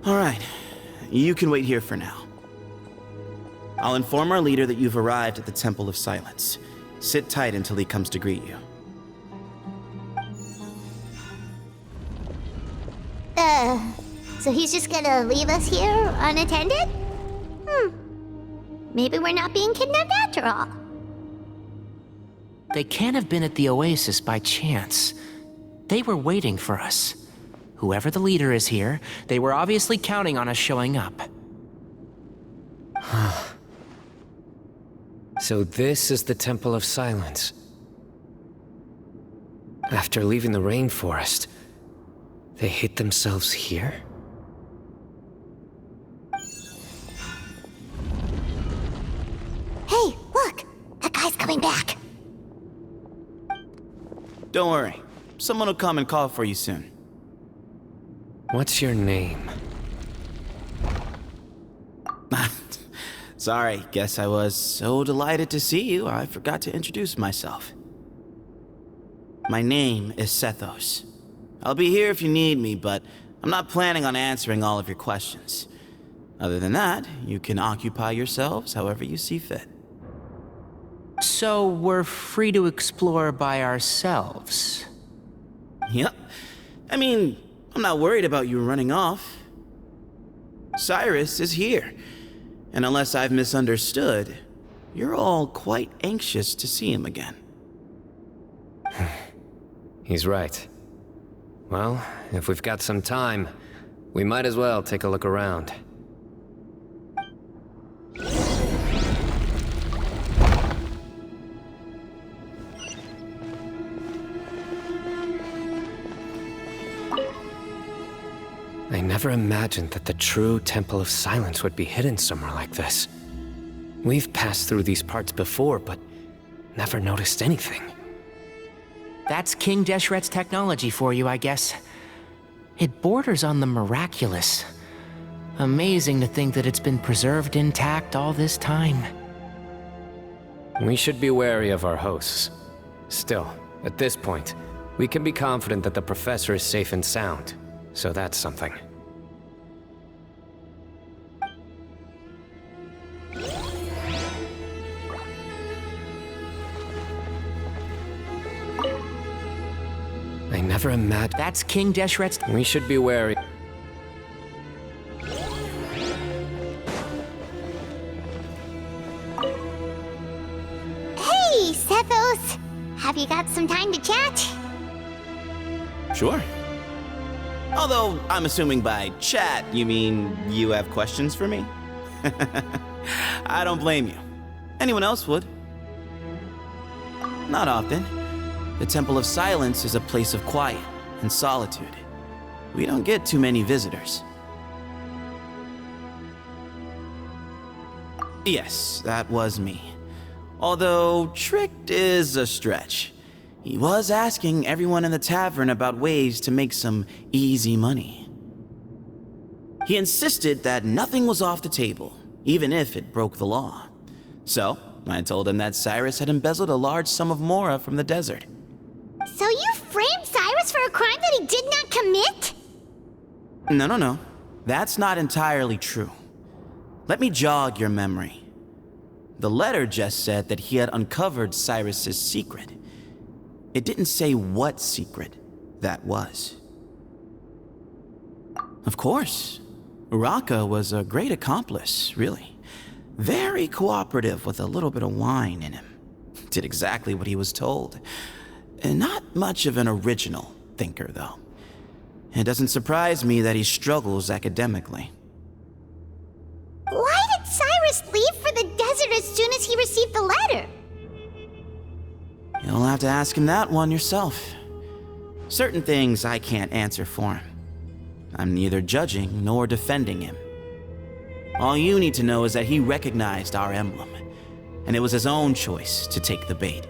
Alright, you can wait here for now. I'll inform our leader that you've arrived at the Temple of Silence. Sit tight until he comes to greet you. So he's just gonna leave us here unattended? Maybe we're not being kidnapped after all. They can't have been at the Oasis by chance. They were waiting for us. Whoever the leader is here, they were obviously counting on us showing up. So this is the Temple of Silence. After leaving the rainforest, they hid themselves here? Hey, look! That guy's coming back! Don't worry. Someone will come and call for you soon. What's your name? Sorry, guess I was so delighted to see you, I forgot to introduce myself. My name is Sethos. I'll be here if you need me, but I'm not planning on answering all of your questions. Other than that, you can occupy yourselves however you see fit. So we're free to explore by ourselves? Yep. I mean, I'm not worried about you running off. Cyrus is here. And unless I've misunderstood, you're all quite anxious to see him again. He's right. Well, if we've got some time, we might as well take a look around. I never imagined that the true Temple of Silence would be hidden somewhere like this. We've passed through these parts before, but never noticed anything. That's King Deshret's technology for you, I guess. It borders on the miraculous. Amazing to think that it's been preserved intact all this time. We should be wary of our hosts. Still, at this point, we can be confident that the professor is safe and sound. So that's something. I never imagined. That's King Deshret's. We should be wary. Hey, Sethos! Have you got some time to chat? Sure. Although, I'm assuming by chat, you mean you have questions for me? I don't blame you. Anyone else would. Not often. The Temple of Silence is a place of quiet and solitude. We don't get too many visitors. Yes, that was me. Although, tricked is a stretch. He was asking everyone in the tavern about ways to make some easy money. He insisted that nothing was off the table, even if it broke the law. So, I told him that Cyrus had embezzled a large sum of mora from the desert. So you framed Cyrus for a crime that he did not commit? No. That's not entirely true. Let me jog your memory. The letter just said that he had uncovered Cyrus's secret. It didn't say what secret that was. Of course, Urraca was a great accomplice, really. Very cooperative with a little bit of wine in him. Did exactly what he was told. And not much of an original thinker, though. It doesn't surprise me that he struggles academically. Why did Cyrus leave for the desert as soon as he received the letter? You'll have to ask him that one yourself. Certain things I can't answer for him. I'm neither judging nor defending him. All you need to know is that he recognized our emblem, and it was his own choice to take the bait.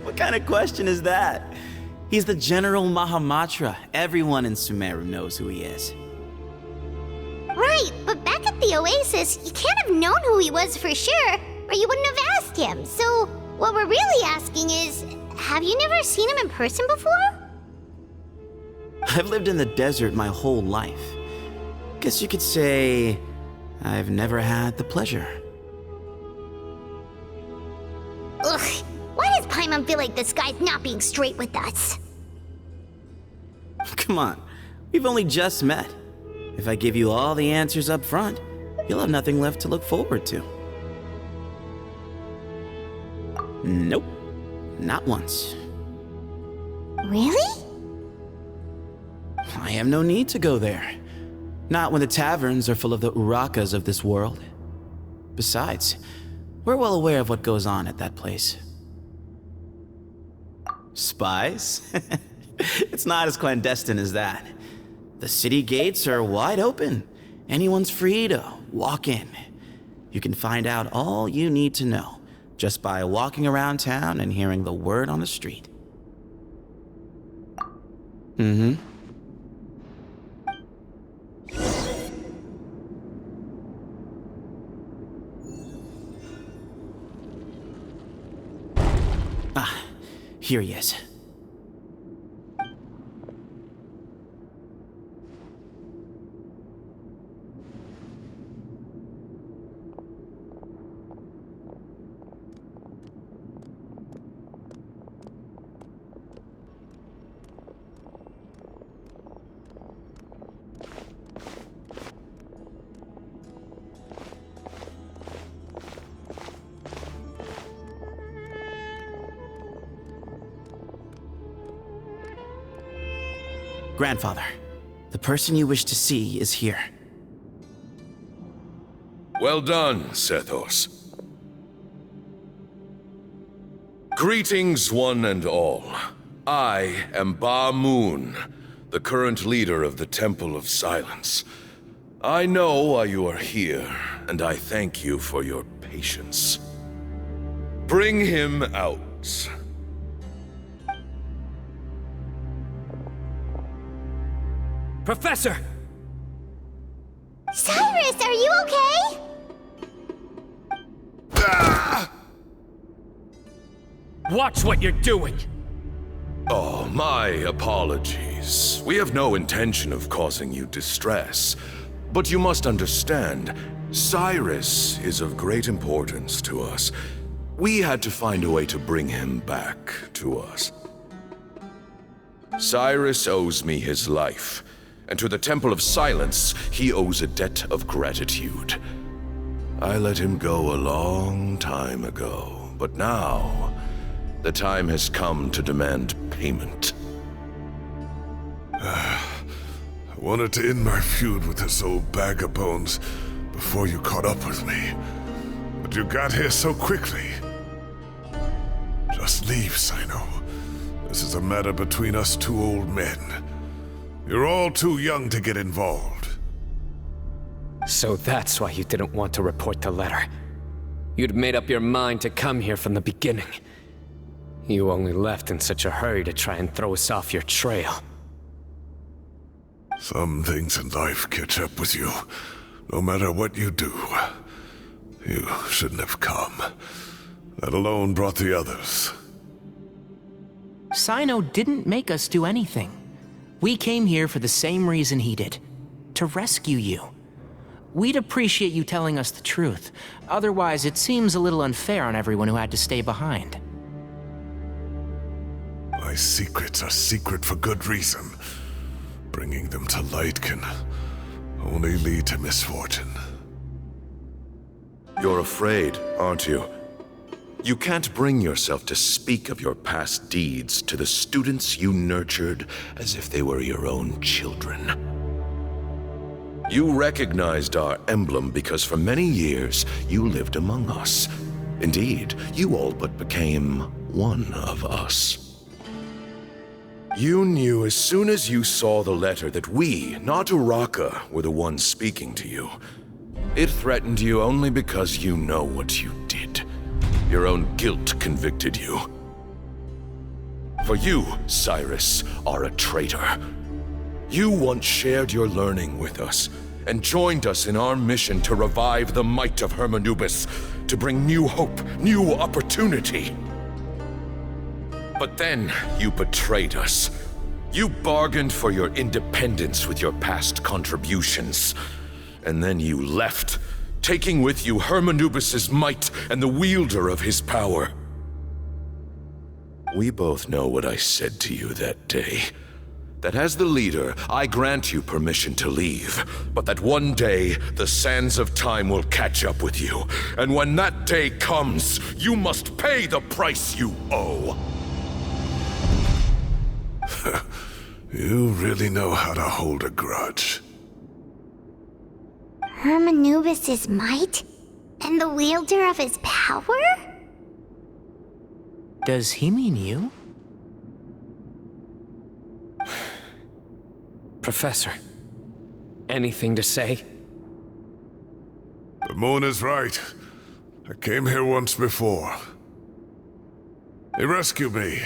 What kind of question is that? He's the General Mahamatra. Everyone in Sumeru knows who he is. Right, but back at the Oasis, you can't have known who he was for sure, or you wouldn't have asked him. So, what we're really asking is, have you never seen him in person before? I've lived in the desert my whole life. Guess you could say I've never had the pleasure. Ugh, why does Paimon feel like this guy's not being straight with us? Come on, we've only just met. If I give you all the answers up front, you'll have nothing left to look forward to. Nope, not once. Really? I have no need to go there. Not when the taverns are full of the Urracas of this world. Besides, we're well aware of what goes on at that place. Spies? It's not as clandestine as that. The city gates are wide open. Anyone's free to walk in. You can find out all you need to know just by walking around town and hearing the word on the street. Ah, here he is. Grandfather, the person you wish to see is here. Well done, Sethos. Greetings, one and all. I am Bamoun, the current leader of the Temple of Silence. I know why you are here, and I thank you for your patience. Bring him out. Professor! Cyrus, are you okay? Watch what you're doing! Oh, my apologies. We have no intention of causing you distress. But you must understand, Cyrus is of great importance to us. We had to find a way to bring him back to us. Cyrus owes me his life, and to the Temple of Silence, he owes a debt of gratitude. I let him go a long time ago, but now, the time has come to demand payment. I wanted to end my feud with this old bag of bones before you caught up with me, but you got here so quickly. Just leave, Cyno. This is a matter between us two old men. You're all too young to get involved. So that's why you didn't want to report the letter. You'd made up your mind to come here from the beginning. You only left in such a hurry to try and throw us off your trail. Some things in life catch up with you, no matter what you do. You shouldn't have come. That alone brought the others. Cyno didn't make us do anything. We came here for the same reason he did. To rescue you. We'd appreciate you telling us the truth. Otherwise, it seems a little unfair on everyone who had to stay behind. My secrets are secret for good reason. Bringing them to light can only lead to misfortune. You're afraid, aren't you? You can't bring yourself to speak of your past deeds to the students you nurtured as if they were your own children. You recognized our emblem because for many years you lived among us. Indeed, you all but became one of us. You knew as soon as you saw the letter that we, not Urraca, were the ones speaking to you. It threatened you only because you know what you did. Your own guilt convicted you. For you, Cyrus, are a traitor. You once shared your learning with us, and joined us in our mission to revive the might of Hermanubis, to bring new hope, new opportunity. But then you betrayed us. You bargained for your independence with your past contributions. And then you left, taking with you Hermanubis' might and the wielder of his power. We both know what I said to you that day. That as the leader, I grant you permission to leave, but that one day, the sands of time will catch up with you. And when that day comes, you must pay the price you owe. You really know how to hold a grudge. Hermanubis' might? And the wielder of his power? Does he mean you? Professor, anything to say? Bamoun is right. I came here once before. He rescued me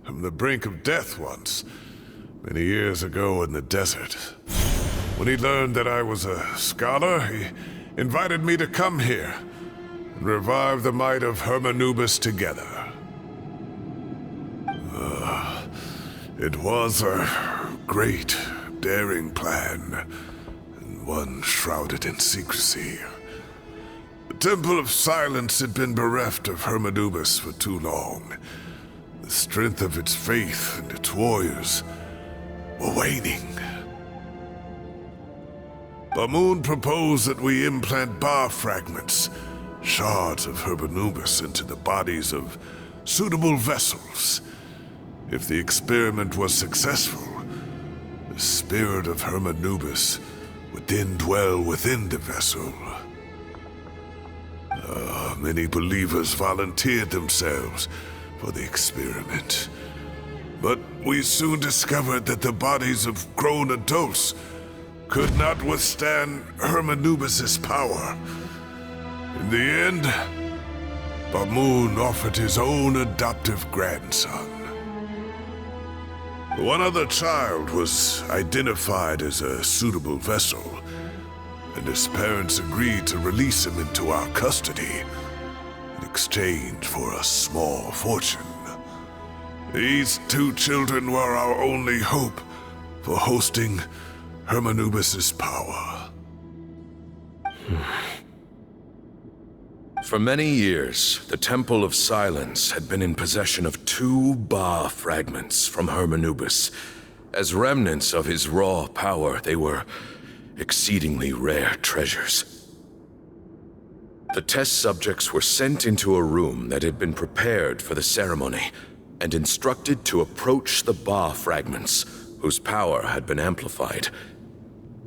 from the brink of death once, many years ago in the desert. When he learned that I was a scholar, he invited me to come here and revive the might of Hermanubis together. It was a great, daring plan, and one shrouded in secrecy. The Temple of Silence had been bereft of Hermanubis for too long. The strength of its faith and its warriors were waning. Bamoun proposed that we implant Ba Fragments, shards of Hermanubis, into the bodies of suitable vessels. If the experiment was successful, the spirit of Hermanubis would then dwell within the vessel. Many believers volunteered themselves for the experiment. But we soon discovered that the bodies of grown adults could not withstand Hermanubis' power. In the end, Bamoun offered his own adoptive grandson. One other child was identified as a suitable vessel, and his parents agreed to release him into our custody in exchange for a small fortune. These two children were our only hope for hosting Hermanubis' power. For many years, the Temple of Silence had been in possession of 2 Ba Fragments from Hermanubis. As remnants of his raw power, they were exceedingly rare treasures. The test subjects were sent into a room that had been prepared for the ceremony and instructed to approach the Ba Fragments, whose power had been amplified.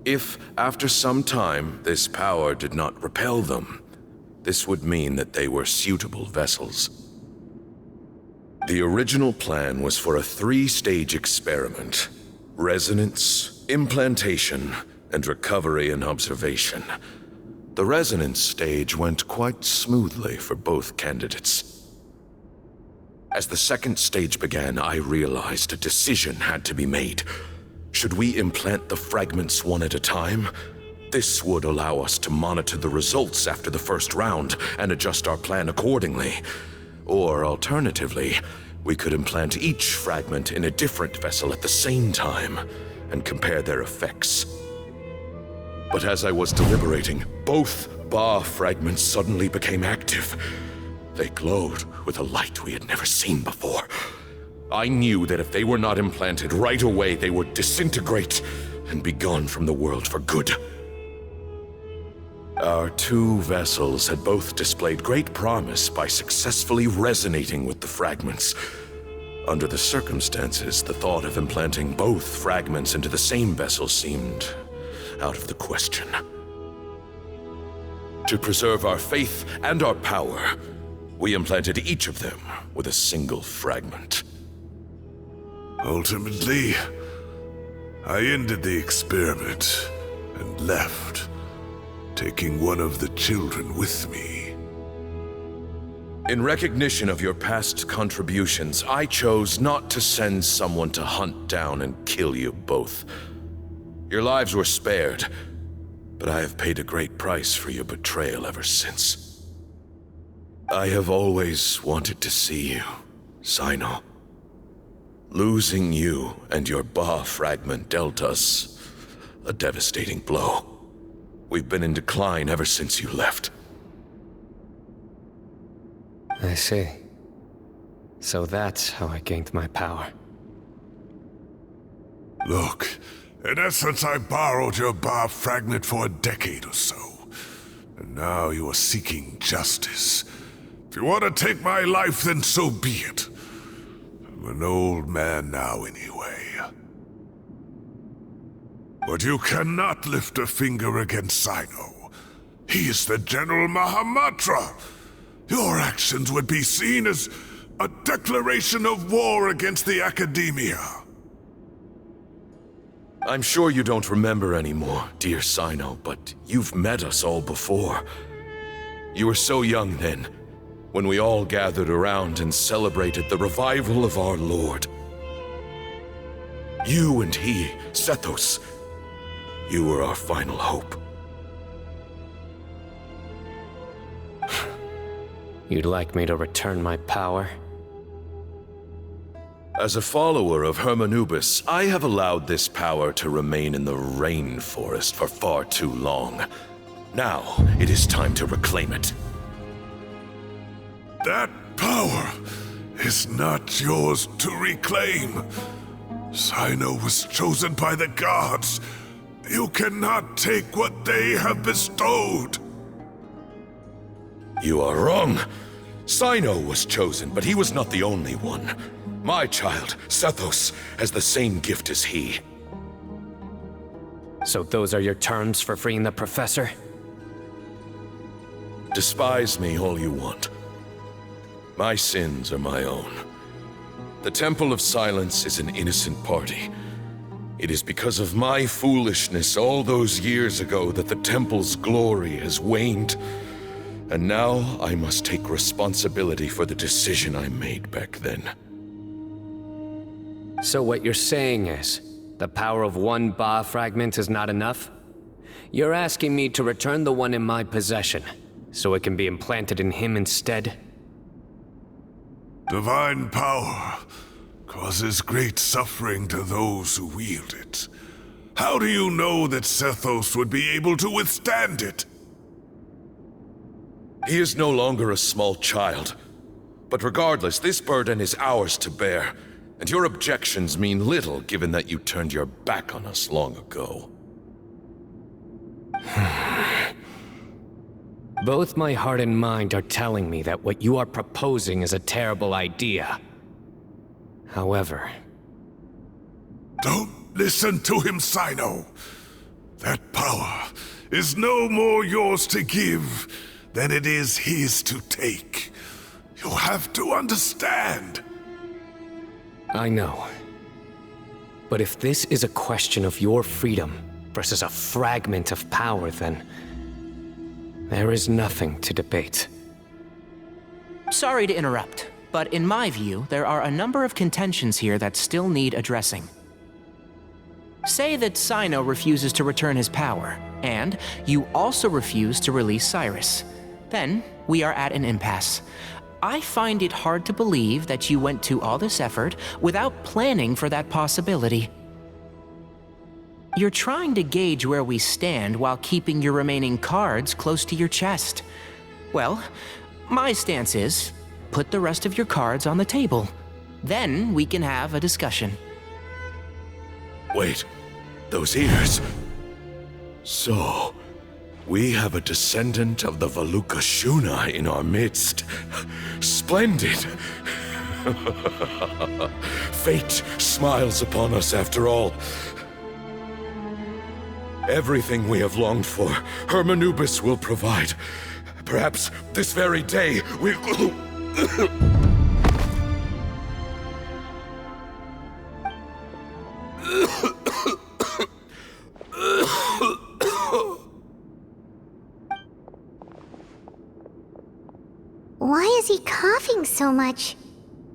If, after some time, this power did not repel them, this would mean that they were suitable vessels. The original plan was for a 3-stage experiment: resonance, implantation, and recovery and observation. The resonance stage went quite smoothly for both candidates. As the 2nd stage began, I realized a decision had to be made. Should we implant the fragments one at a time? This would allow us to monitor the results after the first round and adjust our plan accordingly. Or alternatively, we could implant each fragment in a different vessel at the same time and compare their effects. But as I was deliberating, both Ba Fragments suddenly became active. They glowed with a light we had never seen before. I knew that if they were not implanted right away, they would disintegrate and be gone from the world for good. Our 2 vessels had both displayed great promise by successfully resonating with the fragments. Under the circumstances, the thought of implanting both fragments into the same vessel seemed out of the question. To preserve our faith and our power, we implanted each of them with a single fragment. Ultimately, I ended the experiment and left, taking one of the children with me. In recognition of your past contributions, I chose not to send someone to hunt down and kill you both. Your lives were spared, but I have paid a great price for your betrayal ever since. I have always wanted to see you, Cyno. Losing you and your Ba Fragment dealt us a devastating blow. We've been in decline ever since you left. I see. So that's how I gained my power. Look, in essence, I borrowed your Ba Fragment for a decade or so. And now you are seeking justice. If you want to take my life, then so be it. I'm an old man now anyway. But you cannot lift a finger against Cyno. He is the General Mahamatra. Your actions would be seen as a declaration of war against the Akademiya. I'm sure you don't remember anymore, dear Cyno, but you've met us all before. You were so young then, when we all gathered around and celebrated the revival of our Lord. You and he, Sethos, you were our final hope. You'd like me to return my power? As a follower of Hermanubis, I have allowed this power to remain in the rainforest for far too long. Now, it is time to reclaim it. That power is not yours to reclaim. Cyno was chosen by the gods. You cannot take what they have bestowed. You are wrong. Cyno was chosen, but he was not the only one. My child, Sethos, has the same gift as he. So those are your terms for freeing the professor? Despise me all you want. My sins are my own. The Temple of Silence is an innocent party. It is because of my foolishness all those years ago that the Temple's glory has waned. And now I must take responsibility for the decision I made back then. So what you're saying is, the power of one Ba Fragment is not enough? You're asking me to return the one in my possession, so it can be implanted in him instead? Divine power causes great suffering to those who wield it. How do you know that Sethos would be able to withstand it? He is no longer a small child. But regardless, this burden is ours to bear, and your objections mean little given that you turned your back on us long ago. Both my heart and mind are telling me that what you are proposing is a terrible idea. However... Don't listen to him, Cyno. That power is no more yours to give than it is his to take. You have to understand. I know. But if this is a question of your freedom versus a fragment of power, then... there is nothing to debate. Sorry to interrupt, but in my view, there are a number of contentions here that still need addressing. Say that Cyno refuses to return his power, and you also refuse to release Cyrus. Then, we are at an impasse. I find it hard to believe that you went to all this effort without planning for that possibility. You're trying to gauge where we stand while keeping your remaining cards close to your chest. Well, my stance is, put the rest of your cards on the table. Then we can have a discussion. Wait, those ears. So, we have a descendant of the Valukha Shuna in our midst. Splendid! Fate smiles upon us after all. Everything we have longed for, Hermanubis will provide. Perhaps this very day we... Why is he coughing so much?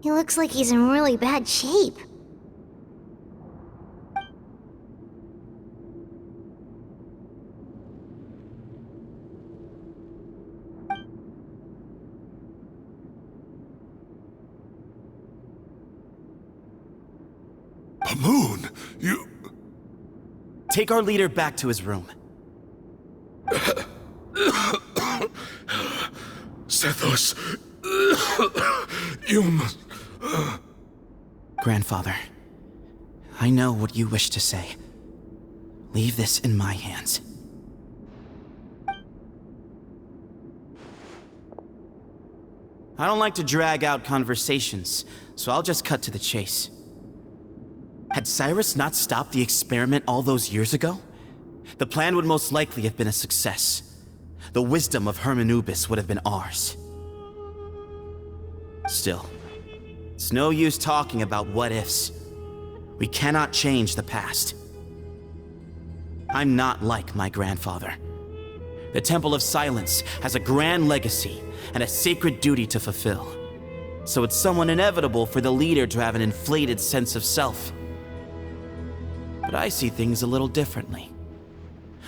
He looks like he's in really bad shape. Bamoun, you... Take our leader back to his room. Sethos, you must... Grandfather, I know what you wish to say. Leave this in my hands. I don't like to drag out conversations, so I'll just cut to the chase. Had Cyrus not stopped the experiment all those years ago, the plan would most likely have been a success. The wisdom of Hermanubis would have been ours. Still, it's no use talking about what-ifs. We cannot change the past. I'm not like my grandfather. The Temple of Silence has a grand legacy and a sacred duty to fulfill. So it's somewhat inevitable for the leader to have an inflated sense of self. But I see things a little differently.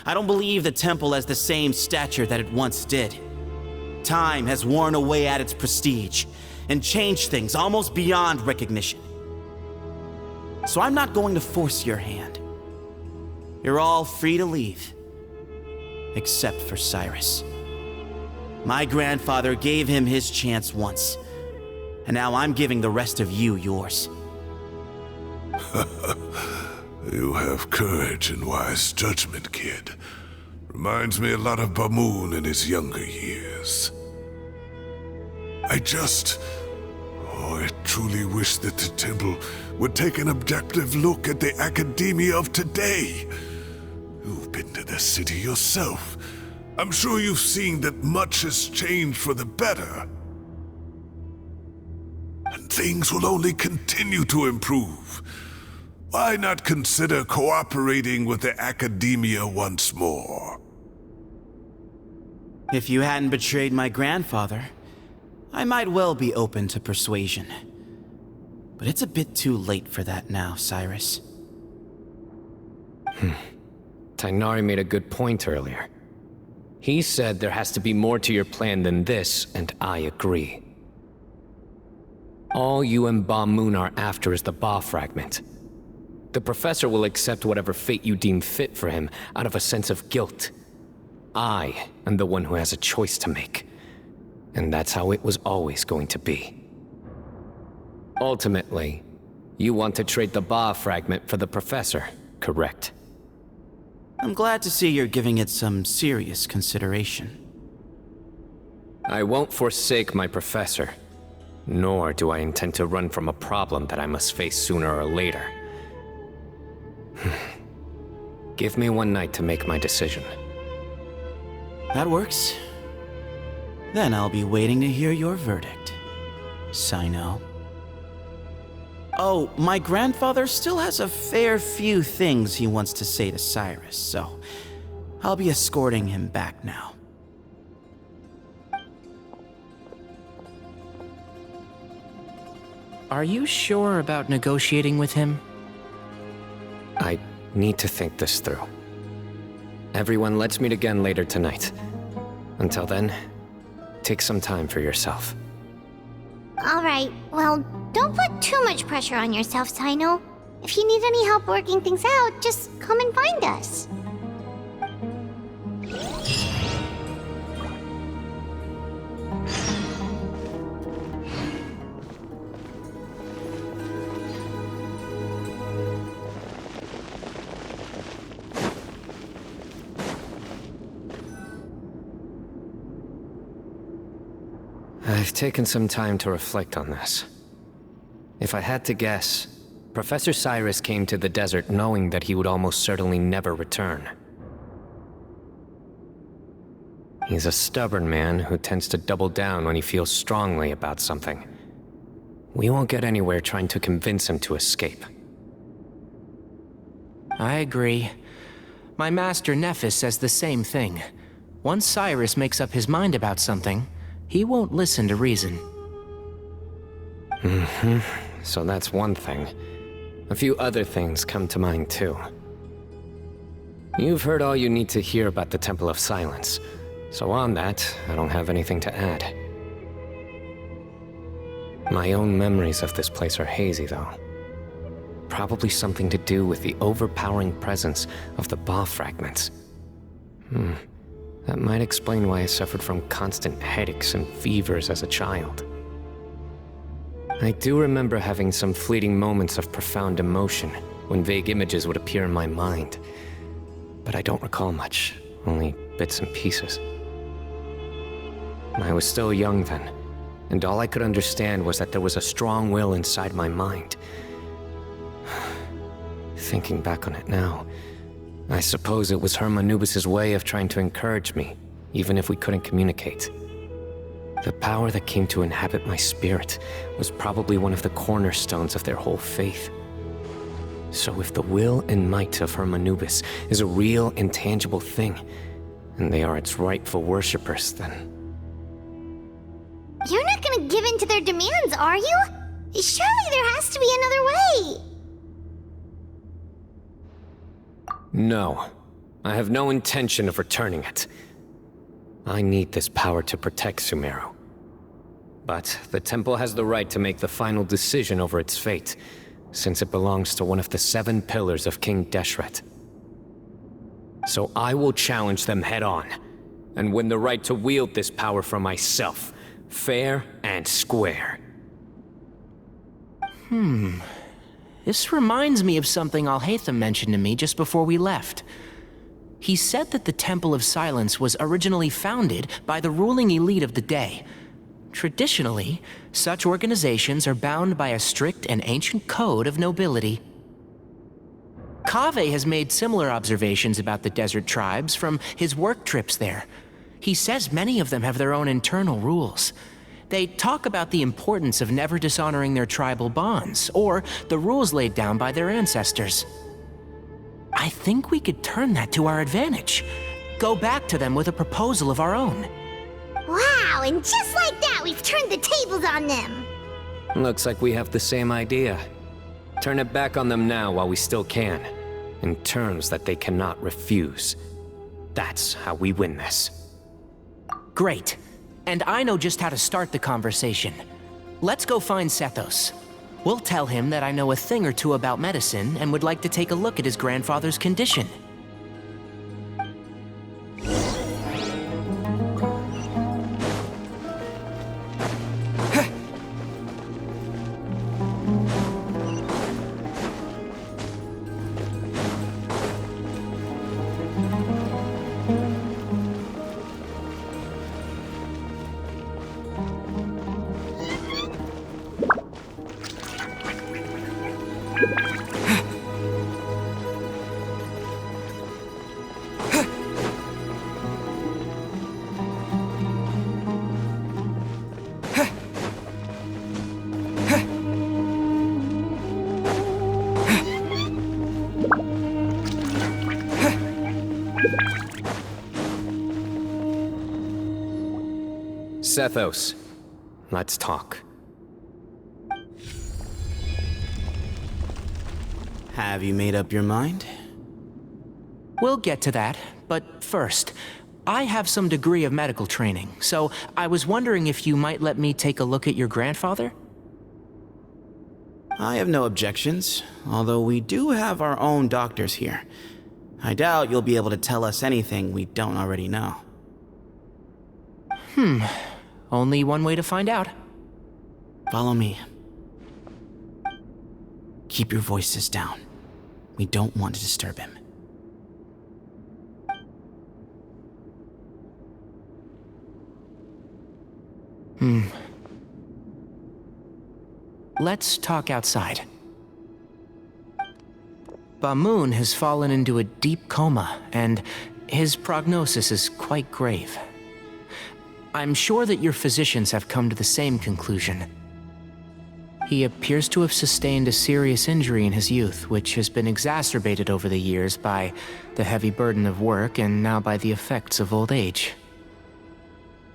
I don't believe the temple has the same stature that it once did. Time has worn away at its prestige and changed things almost beyond recognition. So I'm not going to force your hand. You're all free to leave. Except for Cyrus. My grandfather gave him his chance once, and now I'm giving the rest of you yours. You have courage and wise judgment, kid. Reminds me a lot of Bamoun in his younger years. I truly wish that the temple would take an objective look at the Akademiya of today. You've been to the city yourself. I'm sure you've seen that much has changed for the better. And things will only continue to improve. Why not consider cooperating with the Akademiya once more? If you hadn't betrayed my grandfather, I might well be open to persuasion. But it's a bit too late for that now, Cyrus. Tighnari made a good point earlier. He said there has to be more to your plan than this, and I agree. All you and Bamoun are after is the Ba Fragment. The Professor will accept whatever fate you deem fit for him out of a sense of guilt. I am the one who has a choice to make. And that's how it was always going to be. Ultimately, you want to trade the Ba Fragment for the Professor, correct? I'm glad to see you're giving it some serious consideration. I won't forsake my Professor, nor do I intend to run from a problem that I must face sooner or later. Give me one night to make my decision. That works. Then I'll be waiting to hear your verdict, Cyno. Oh, my grandfather still has a fair few things he wants to say to Cyrus, so I'll be escorting him back now. Are you sure about negotiating with him? I need to think this through. Everyone, let's meet again later tonight. Until then, take some time for yourself. Alright, well, don't put too much pressure on yourself, Cyno. If you need any help working things out, just come and find us. I've taken some time to reflect on this. If I had to guess, Professor Cyrus came to the desert knowing that he would almost certainly never return. He's a stubborn man who tends to double down when he feels strongly about something. We won't get anywhere trying to convince him to escape. I agree. My master Nephis says the same thing. Once Cyrus makes up his mind about something, he won't listen to reason. So that's one thing. A few other things come to mind too. You've heard all you need to hear about the Temple of Silence, so on that, I don't have anything to add. My own memories of this place are hazy though. Probably something to do with the overpowering presence of the Ba Fragments. That might explain why I suffered from constant headaches and fevers as a child. I do remember having some fleeting moments of profound emotion when vague images would appear in my mind. But I don't recall much, only bits and pieces. I was still young then, and all I could understand was that there was a strong will inside my mind. Thinking back on it now, I suppose it was Hermanubis' way of trying to encourage me, even if we couldn't communicate. The power that came to inhabit my spirit was probably one of the cornerstones of their whole faith. So if the will and might of Hermanubis is a real, intangible thing, and they are its rightful worshippers, then... You're not gonna give in to their demands, are you? Surely there has to be another way! No. I have no intention of returning it. I need this power to protect Sumeru. But the temple has the right to make the final decision over its fate, since it belongs to one of the 7 pillars of King Deshret. So I will challenge them head-on, and win the right to wield this power for myself, fair and square. This reminds me of something Alhaitham mentioned to me just before we left. He said that the Temple of Silence was originally founded by the ruling elite of the day. Traditionally, such organizations are bound by a strict and ancient code of nobility. Kaveh has made similar observations about the desert tribes from his work trips there. He says many of them have their own internal rules. They talk about the importance of never dishonoring their tribal bonds, or the rules laid down by their ancestors. I think we could turn that to our advantage. Go back to them with a proposal of our own. Wow, and just like that, we've turned the tables on them! Looks like we have the same idea. Turn it back on them now while we still can, in terms that they cannot refuse. That's how we win this. Great. And I know just how to start the conversation. Let's go find Sethos. We'll tell him that I know a thing or two about medicine and would like to take a look at his grandfather's condition. Sethos, let's talk. Have you made up your mind? We'll get to that, but first, I have some degree of medical training, so I was wondering if you might let me take a look at your grandfather? I have no objections, although we do have our own doctors here. I doubt you'll be able to tell us anything we don't already know. Only one way to find out. Follow me. Keep your voices down. We don't want to disturb him. Let's talk outside. Bamoun has fallen into a deep coma, and his prognosis is quite grave. I'm sure that your physicians have come to the same conclusion. He appears to have sustained a serious injury in his youth, which has been exacerbated over the years by the heavy burden of work and now by the effects of old age.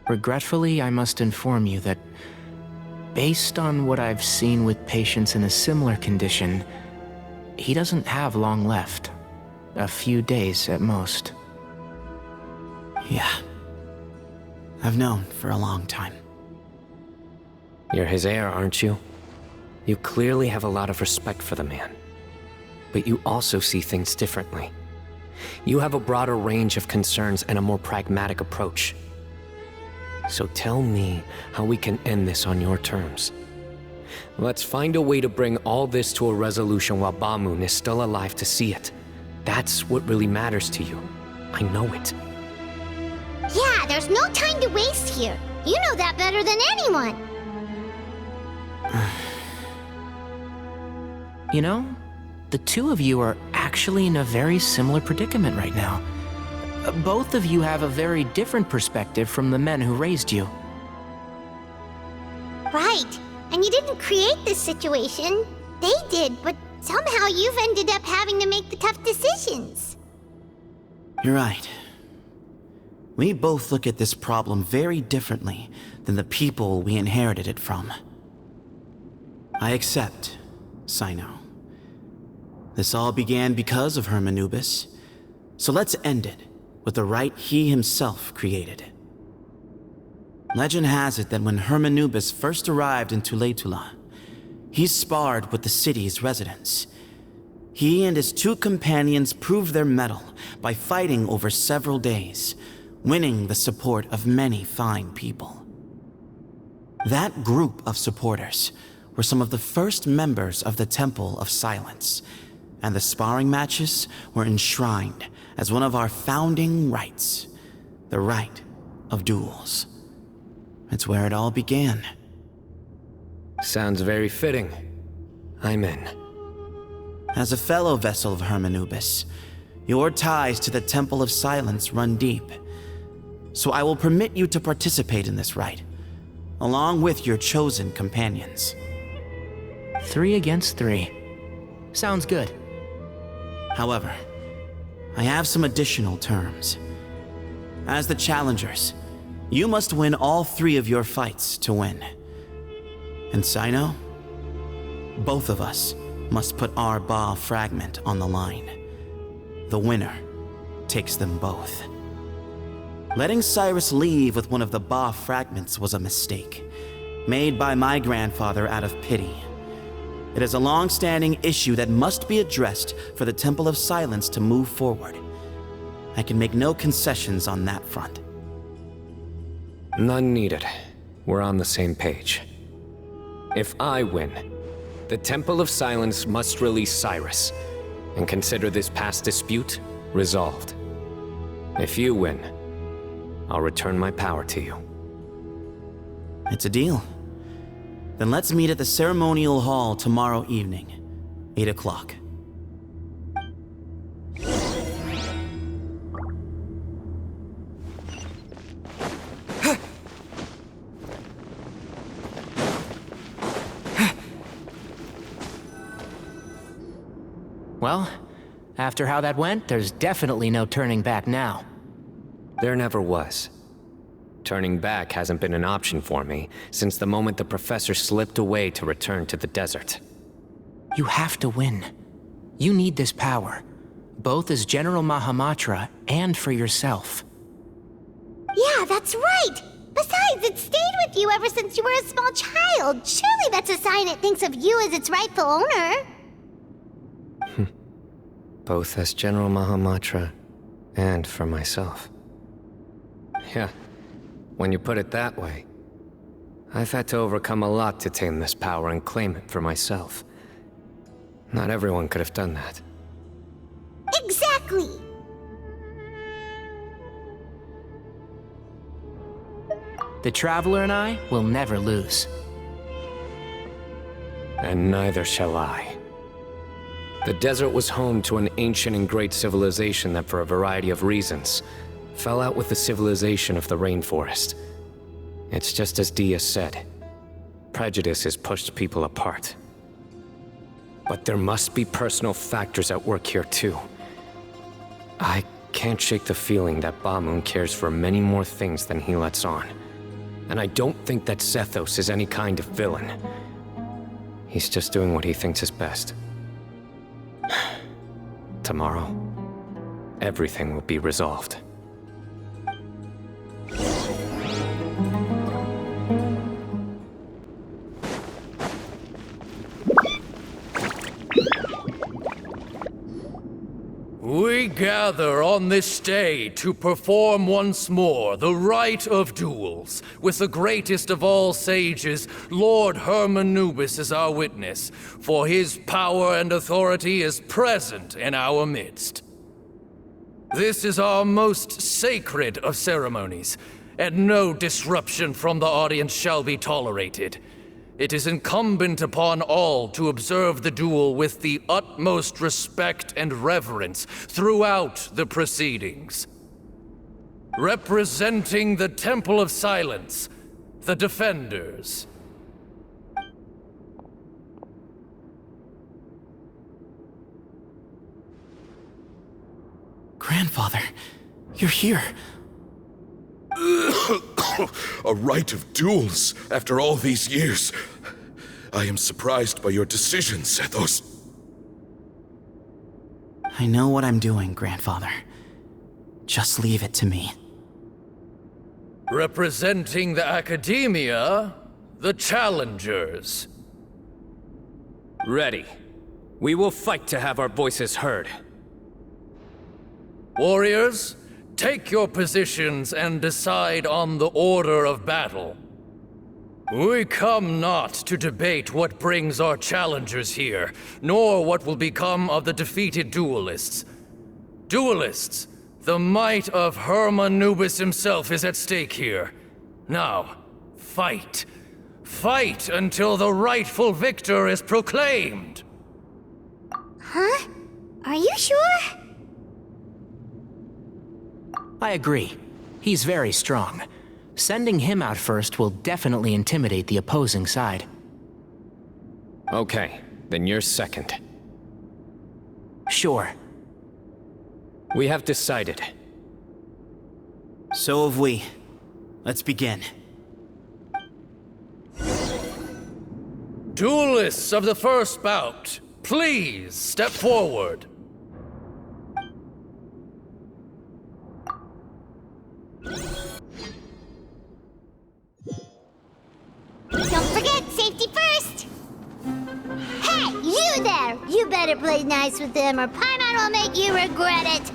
Regretfully, I must inform you that, based on what I've seen with patients in a similar condition, he doesn't have long left. A few days at most. Yeah. I've known for a long time. You're his heir, aren't you? You clearly have a lot of respect for the man. but you also see things differently. You have a broader range of concerns and a more pragmatic approach. So tell me how we can end this on your terms. Let's find a way to bring all this to a resolution while Bamoun is still alive to see it. That's what really matters to you. I know it. Yeah, there's no time to waste here. You know that better than anyone. You know, the two of you are actually in a very similar predicament right now. Both of you have a very different perspective from the men who raised you. Right. And you didn't create this situation. They did, but somehow you've ended up having to make the tough decisions. You're right. We both look at this problem very differently than the people we inherited it from. I accept, Cyno. This all began because of Hermanubis, so let's end it with the rite he himself created. Legend has it that when Hermanubis first arrived in Tuletula, he sparred with the city's residents. He and his two companions proved their mettle by fighting over several days, winning the support of many fine people. That group of supporters were some of the first members of the Temple of Silence, and the sparring matches were enshrined as one of our founding rites, the rite of duels. It's where it all began. Sounds very fitting. I'm in. As a fellow vessel of Hermanubis, your ties to the Temple of Silence run deep. So I will permit you to participate in this rite, along with your chosen companions. 3 against 3. Sounds good. However, I have some additional terms. As the challengers, you must win all 3 of your fights to win. And Cyno, both of us must put our Ba Fragment on the line. The winner takes them both. Letting Cyrus leave with one of the Ba Fragments was a mistake, made by my grandfather out of pity. It is a long-standing issue that must be addressed for the Temple of Silence to move forward. I can make no concessions on that front. None needed. We're on the same page. If I win, the Temple of Silence must release Cyrus, and consider this past dispute resolved. If you win, I'll return my power to you. It's a deal. Then let's meet at the ceremonial hall tomorrow evening, 8 o'clock. Well, after how that went, there's definitely no turning back now. There never was. Turning back hasn't been an option for me since the moment the professor slipped away to return to the desert. You have to win. You need this power, both as General Mahamatra and for yourself. Yeah, that's right! Besides, it stayed with you ever since you were a small child. Surely that's a sign it thinks of you as its rightful owner. Both as General Mahamatra and for myself. Yeah, when you put it that way, I've had to overcome a lot to tame this power and claim it for myself. Not everyone could have done that. Exactly! The Traveler and I will never lose. And neither shall I. The desert was home to an ancient and great civilization that, for a variety of reasons, fell out with the civilization of the rainforest. It's just as Dia said. Prejudice has pushed people apart. But there must be personal factors at work here too. I can't shake the feeling that Bamoun cares for many more things than he lets on. And I don't think that Sethos is any kind of villain. He's just doing what he thinks is best. Tomorrow, everything will be resolved. We gather on this day to perform once more the rite of duels, with the greatest of all sages, Lord Hermanubis, as our witness, for his power and authority is present in our midst. This is our most sacred of ceremonies, and no disruption from the audience shall be tolerated. It is incumbent upon all to observe the duel with the utmost respect and reverence throughout the proceedings. Representing the Temple of Silence, the Defenders. Grandfather, you're here. A rite of duels after all these years. I am surprised by your decision, Sethos. I know what I'm doing, Grandfather. Just leave it to me. Representing the Akademiya, the Challengers. Ready. We will fight to have our voices heard. Warriors, take your positions and decide on the order of battle. We come not to debate what brings our challengers here, nor what will become of the defeated duelists. Duelists, the might of Hermanubis himself is at stake here. Now, fight. Fight until the rightful victor is proclaimed. Huh? Are you sure? I agree. He's very strong. Sending him out first will definitely intimidate the opposing side. Okay, then you're second. Sure. We have decided. So have we. Let's begin. Duelists of the first bout, please step forward. Don't forget, safety first! Hey, you there! You better play nice with them or Paimon will make you regret it!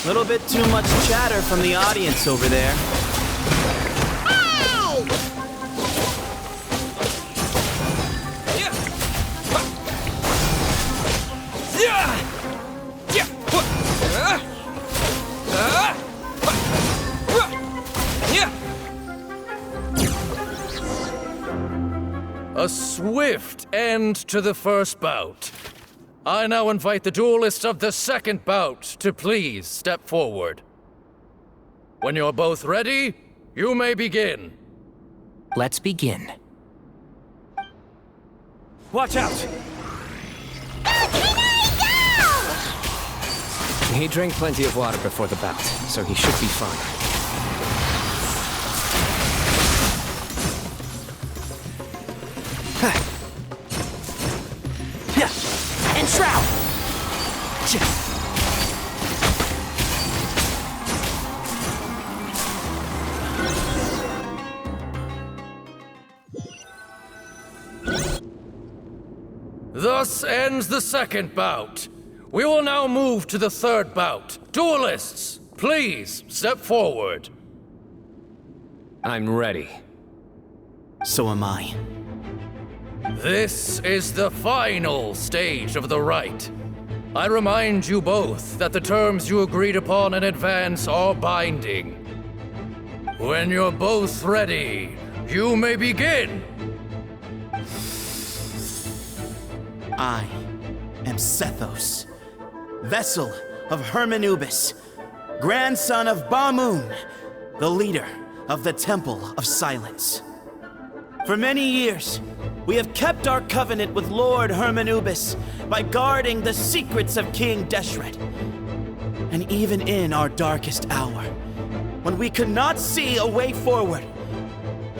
Little bit too much chatter from the audience over there. Hey! A swift end to the first bout. I now invite the duelists of the second bout to please step forward. When you're both ready, you may begin. Let's begin. Watch out! Go, Tighnari, go! He drank plenty of water before the bout, so he should be fine. And Shroud! Thus ends the second bout. We will now move to the third bout. Duelists, please step forward. I'm ready. So am I. This is the final stage of the rite. I remind you both that the terms you agreed upon in advance are binding. When you're both ready, you may begin. I am Sethos, vessel of Hermanubis, grandson of Bamoun, the leader of the Temple of Silence. For many years, we have kept our covenant with Lord Hermanubis by guarding the secrets of King Deshret. And even in our darkest hour, when we could not see a way forward,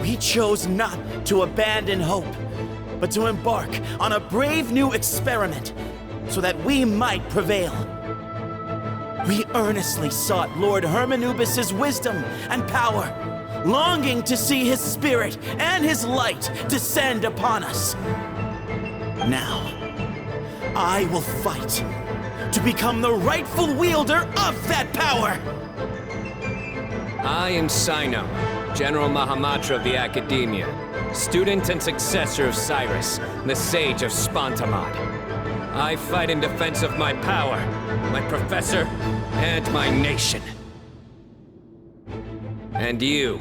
we chose not to abandon hope, but to embark on a brave new experiment so that we might prevail. We earnestly sought Lord Hermanubis' wisdom and power, longing to see his spirit and his light descend upon us. Now, I will fight to become the rightful wielder of that power! I am Cyno, General Mahamatra of the Akademiya, student and successor of Cyrus, the Sage of Spontamod. I fight in defense of my power, my professor, and my nation. And you.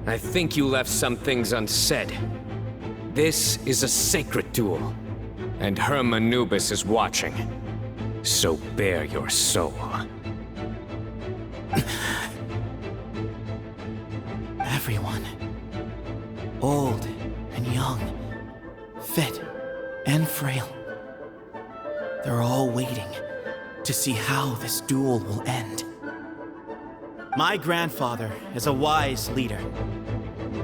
I think you left some things unsaid. This is a sacred duel, and Hermanubis is watching. So bare your soul. Everyone, old and young, fit and frail, they're all waiting to see how this duel will end. My grandfather is a wise leader.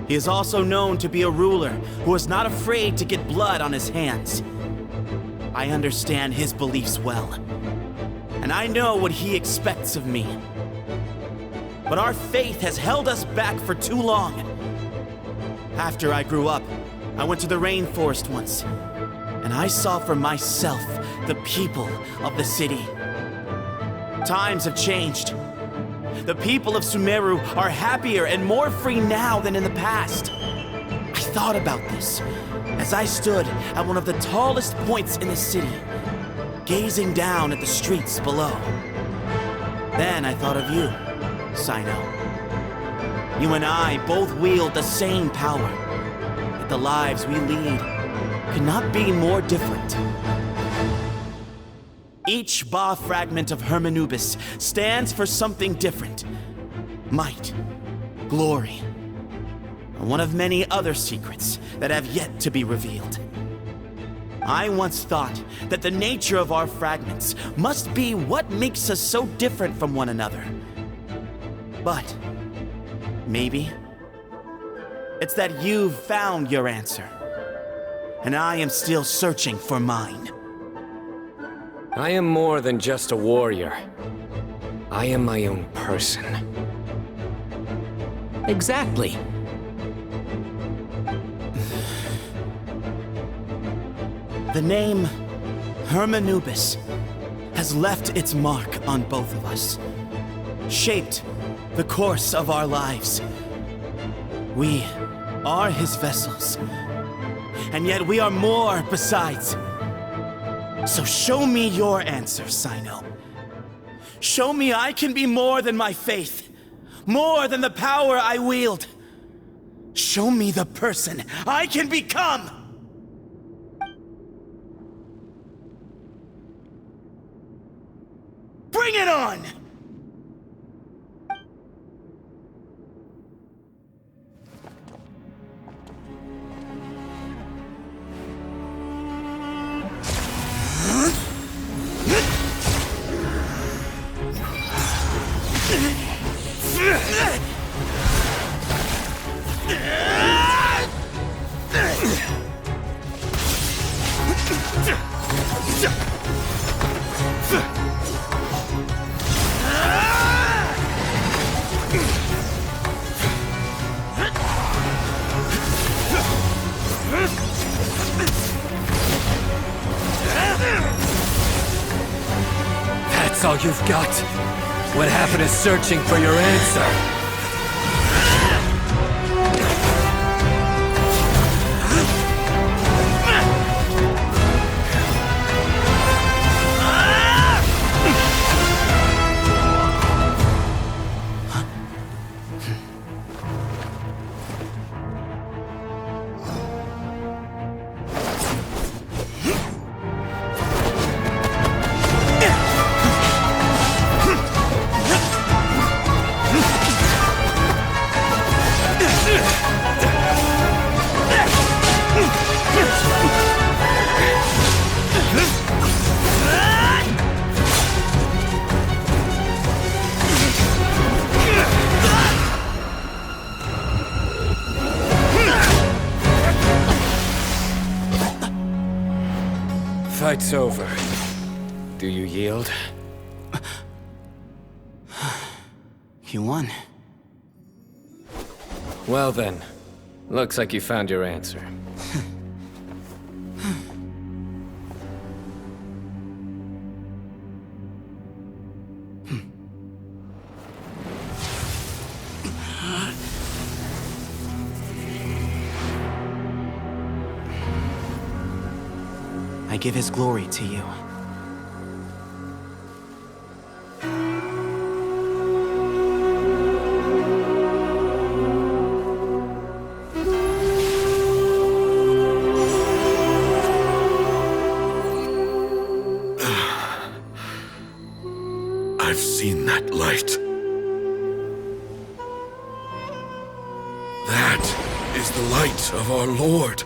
He is also known to be a ruler who is not afraid to get blood on his hands. I understand his beliefs well, and I know what he expects of me. But our faith has held us back for too long. After I grew up, I went to the rainforest once, and I saw for myself the people of the city. Times have changed. The people of Sumeru are happier and more free now than in the past. I thought about this as I stood at one of the tallest points in the city, gazing down at the streets below. Then I thought of you, Cyno. You and I both wield the same power, yet the lives we lead could not be more different. Each Ba Fragment of Hermanubis stands for something different. Might, glory, and one of many other secrets that have yet to be revealed. I once thought that the nature of our fragments must be what makes us so different from one another. But maybe it's that you've found your answer, and I am still searching for mine. I am more than just a warrior. I am my own person. Exactly. The name Hermanubis has left its mark on both of us, shaped the course of our lives. We are his vessels, and yet we are more besides. So show me your answer, Cyno. Show me I can be more than my faith, more than the power I wield. Show me the person I can become! Bring it on! That's all you've got? What happened to searching for your answer? Fight's over. Do you yield? You won. Well then, looks like you found your answer. give his glory to you. I've seen that light. That is the light of our Lord,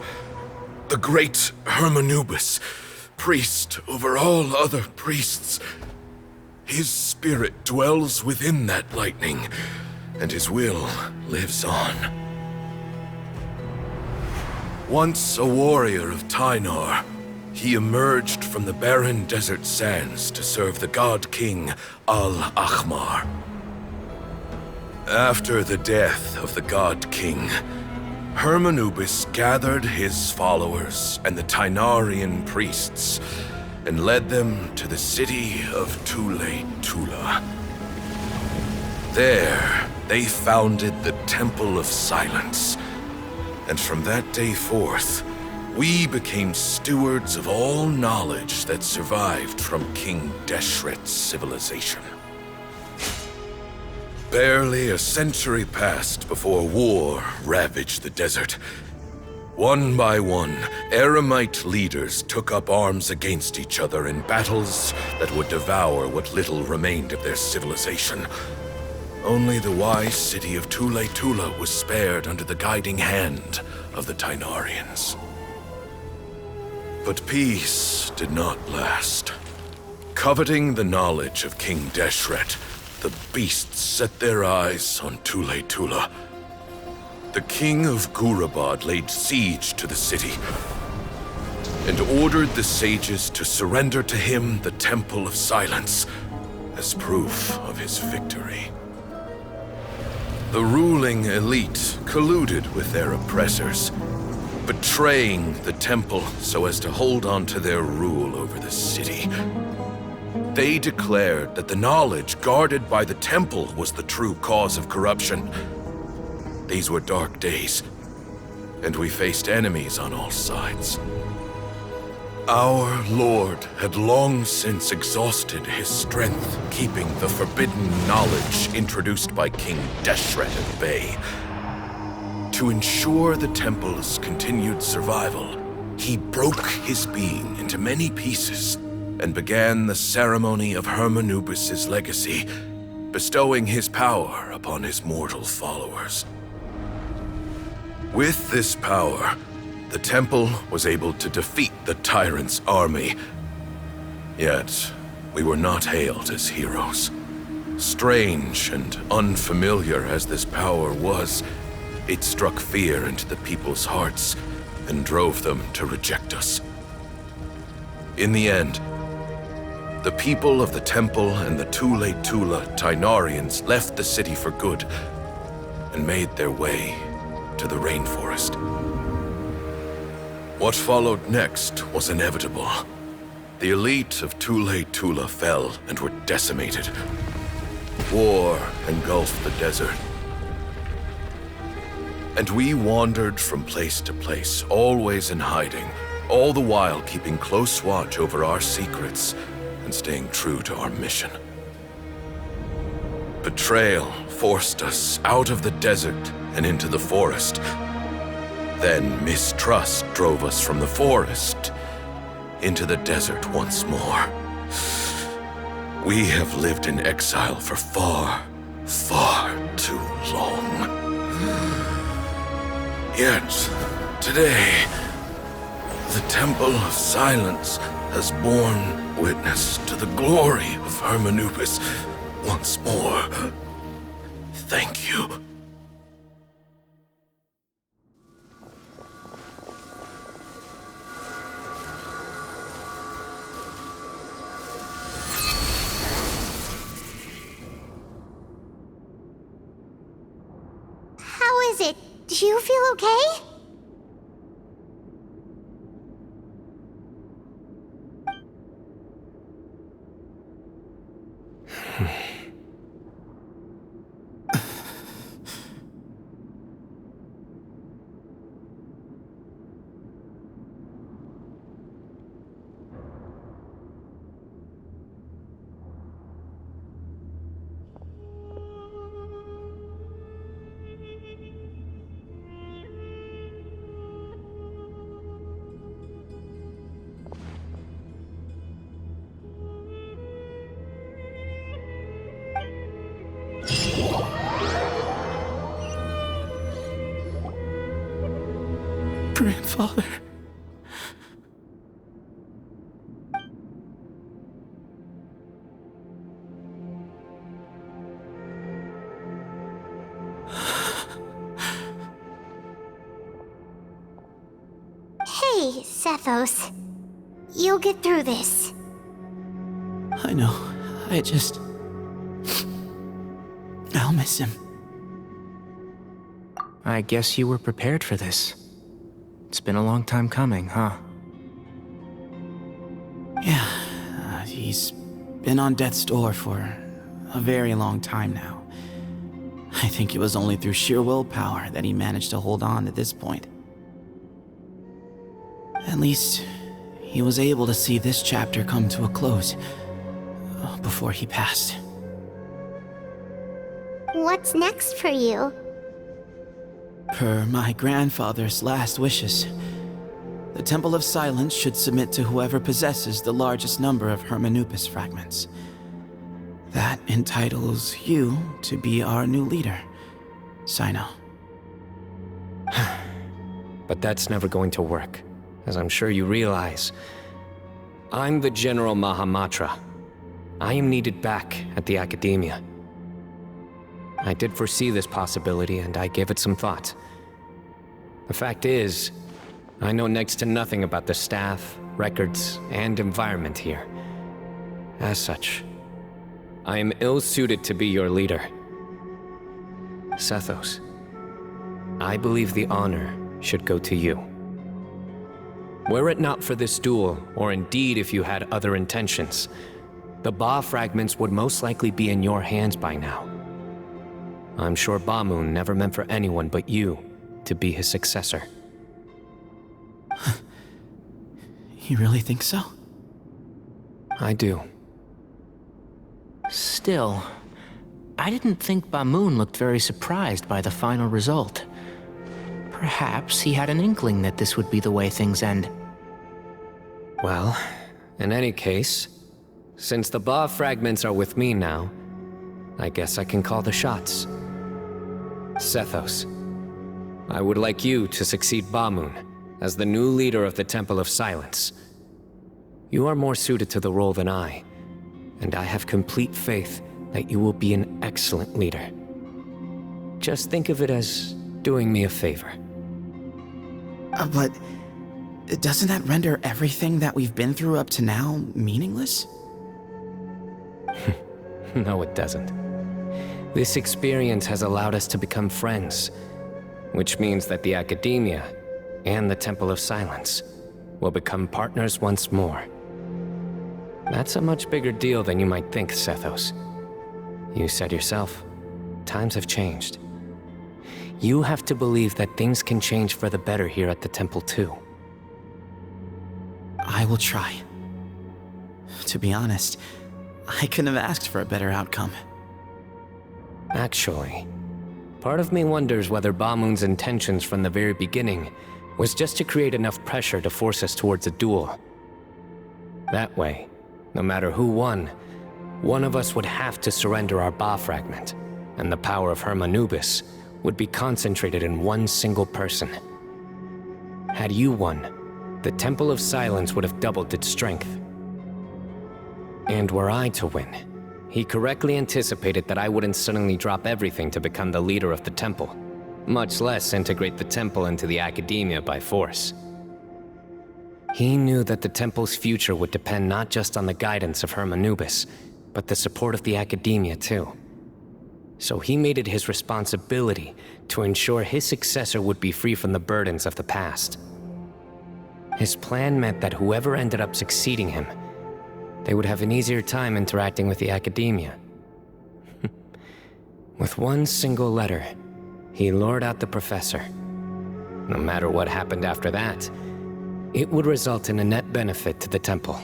the Great Hermanubis, priest over all other priests. His spirit dwells within that lightning, and his will lives on. Once a warrior of Tighnari, he emerged from the barren desert sands to serve the god king Al-Ahmar. After the death of the god king, Hermanubis gathered his followers and the Tignarian priests and led them to the city of Tula. There, they founded the Temple of Silence, and from that day forth, we became stewards of all knowledge that survived from King Deshret's civilization. Barely a century passed before war ravaged the desert. One by one, Eremite leaders took up arms against each other in battles that would devour what little remained of their civilization. Only the wise city of Tula was spared under the guiding hand of the Tignarians. But peace did not last. Coveting the knowledge of King Deshret, the beasts set their eyes on Tula. The king of Gurabad laid siege to the city and ordered the sages to surrender to him the Temple of Silence as proof of his victory. The ruling elite colluded with their oppressors, betraying the temple so as to hold on to their rule over the city. They declared that the knowledge guarded by the temple was the true cause of corruption. These were dark days, and we faced enemies on all sides. Our Lord had long since exhausted his strength, keeping the forbidden knowledge introduced by King Deshret at bay. To ensure the temple's continued survival, he broke his being into many pieces and began the ceremony of Hermanubis' legacy, bestowing his power upon his mortal followers. With this power, the temple was able to defeat the tyrant's army. Yet, we were not hailed as heroes. Strange and unfamiliar as this power was, it struck fear into the people's hearts and drove them to reject us. In the end, the people of the temple and the Tula Tignarians left the city for good and made their way to the rainforest. What followed next was inevitable. The elite of Tula fell and were decimated. War engulfed the desert. And we wandered from place to place, always in hiding, all the while keeping close watch over our secrets and staying true to our mission. Betrayal forced us out of the desert and into the forest. Then mistrust drove us from the forest into the desert once more. We have lived in exile for far, far too long. Yet, today, the Temple of Silence has borne witness to the glory of Hermanubis once more. Thank you. How is it? Do you feel okay? Grandfather. Hey, Sethos. You'll get through this. I know. I'll miss him. I guess you were prepared for this. It's been a long time coming, huh? Yeah, he's been on death's door for a very long time now. I think it was only through sheer willpower that he managed to hold on to this point. At least, he was able to see this chapter come to a close before he passed. What's next for you? Per my grandfather's last wishes, the Temple of Silence should submit to whoever possesses the largest number of Hermanubis fragments. That entitles you to be our new leader, Cyno. But that's never going to work, as I'm sure you realize. I'm the General Mahamatra. I am needed back at the Akademiya. I did foresee this possibility, and I gave it some thought. The fact is, I know next to nothing about the staff, records, and environment here. As such, I am ill-suited to be your leader. Sethos, I believe the honor should go to you. Were it not for this duel, or indeed if you had other intentions, the Ba Fragments would most likely be in your hands by now. I'm sure Bamoun never meant for anyone but you to be his successor. You really think so? I do. Still, I didn't think Bamoun looked very surprised by the final result. Perhaps he had an inkling that this would be the way things end. Well, in any case, since the Ba Fragments are with me now, I guess I can call the shots. Sethos, I would like you to succeed Bamoun as the new leader of the Temple of Silence. You are more suited to the role than I, and I have complete faith that you will be an excellent leader. Just think of it as doing me a favor. But doesn't that render everything that we've been through up to now meaningless? No, it doesn't. This experience has allowed us to become friends, which means that the Akademiya and the Temple of Silence will become partners once more. That's a much bigger deal than you might think, Sethos. You said yourself, times have changed. You have to believe that things can change for the better here at the Temple too. I will try. To be honest, I couldn't have asked for a better outcome. Actually, part of me wonders whether Bamoun's intentions from the very beginning was just to create enough pressure to force us towards a duel. That way, no matter who won, one of us would have to surrender our Ba Fragment, and the power of Hermanubis would be concentrated in one single person. Had you won, the Temple of Silence would have doubled its strength. And were I to win, he correctly anticipated that I wouldn't suddenly drop everything to become the leader of the temple, much less integrate the temple into the Akademiya by force. He knew that the temple's future would depend not just on the guidance of Hermanubis, but the support of the Akademiya too. So he made it his responsibility to ensure his successor would be free from the burdens of the past. His plan meant that whoever ended up succeeding him, they would have an easier time interacting with the Akademiya. With one single letter, he lured out the professor. No matter what happened after that, it would result in a net benefit to the temple.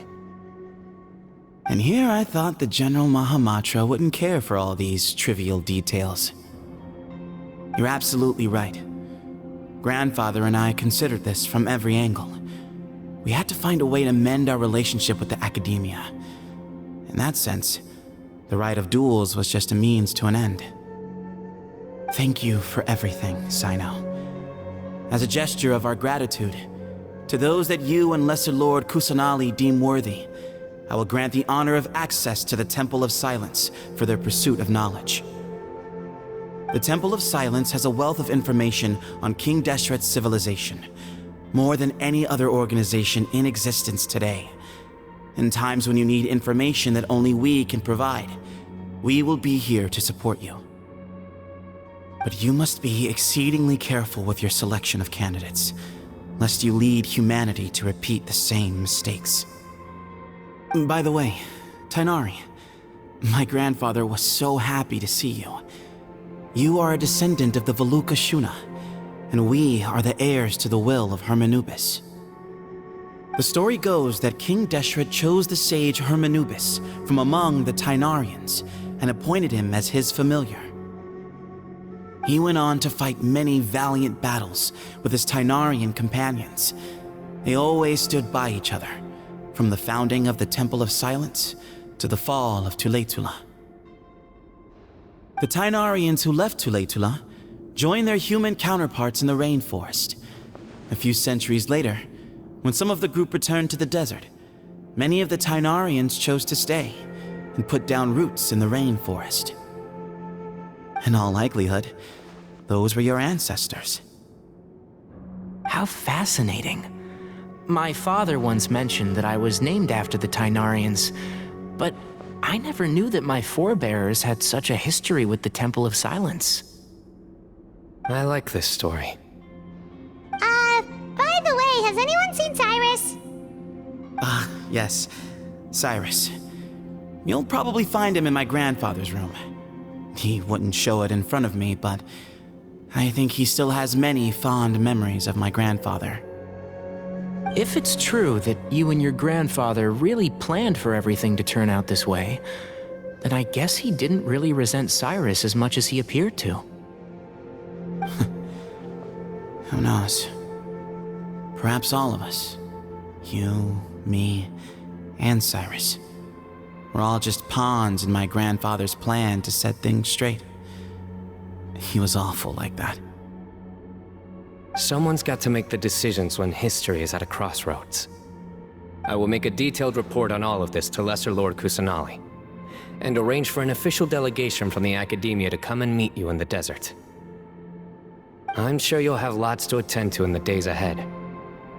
And here I thought the General Mahamatra wouldn't care for all these trivial details. You're absolutely right. Grandfather and I considered this from every angle. We had to find a way to mend our relationship with the Akademiya. In that sense, the right of duels was just a means to an end. Thank you for everything, Cyno. As a gesture of our gratitude, to those that you and Lesser Lord Kusanali deem worthy, I will grant the honor of access to the Temple of Silence for their pursuit of knowledge. The Temple of Silence has a wealth of information on King Deshret's civilization, more than any other organization in existence today. In times when you need information that only we can provide, we will be here to support you. But you must be exceedingly careful with your selection of candidates, lest you lead humanity to repeat the same mistakes. By the way, Tighnari, my grandfather was so happy to see you. You are a descendant of the Valukha Shuna, and we are the heirs to the will of Hermanubis. The story goes that King Deshret chose the sage Hermanubis from among the Tignarians and appointed him as his familiar. He went on to fight many valiant battles with his Tignarian companions. They always stood by each other, from the founding of the Temple of Silence to the fall of Tuletula. The Tignarians who left Tuletula joined their human counterparts in the rainforest. A few centuries later, when some of the group returned to the desert, many of the Tignarians chose to stay and put down roots in the rainforest. In all likelihood, those were your ancestors. How fascinating. My father once mentioned that I was named after the Tignarians, but I never knew that my forebears had such a history with the Temple of Silence. I like this story. By the way, has anyone seen Cyrus? Yes, Cyrus. You'll probably find him in my grandfather's room. He wouldn't show it in front of me, but I think he still has many fond memories of my grandfather. If it's true that you and your grandfather really planned for everything to turn out this way, then I guess he didn't really resent Cyrus as much as he appeared to. Who knows? Perhaps all of us, you, me, and Cyrus, we're all just pawns in my grandfather's plan to set things straight. He was awful like that. Someone's got to make the decisions when history is at a crossroads. I will make a detailed report on all of this to Lesser Lord Kusanali, and arrange for an official delegation from the Akademiya to come and meet you in the desert. I'm sure you'll have lots to attend to in the days ahead,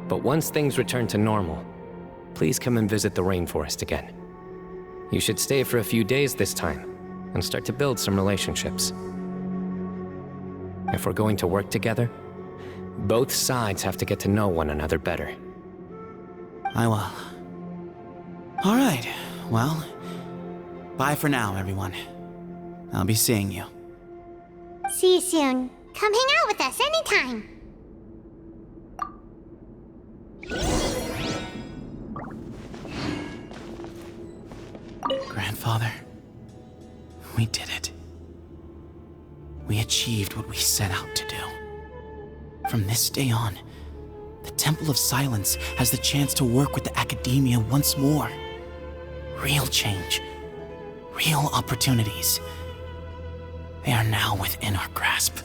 but once things return to normal, please come and visit the rainforest again. You should stay for a few days this time, and start to build some relationships. If we're going to work together, both sides have to get to know one another better. I will. All right, well, bye for now, everyone. I'll be seeing you. See you soon. Come hang out with us anytime. Grandfather, we did it. We achieved what we set out to do. From this day on, the Temple of Silence has the chance to work with the Akademiya once more. Real change, real opportunities. They are now within our grasp.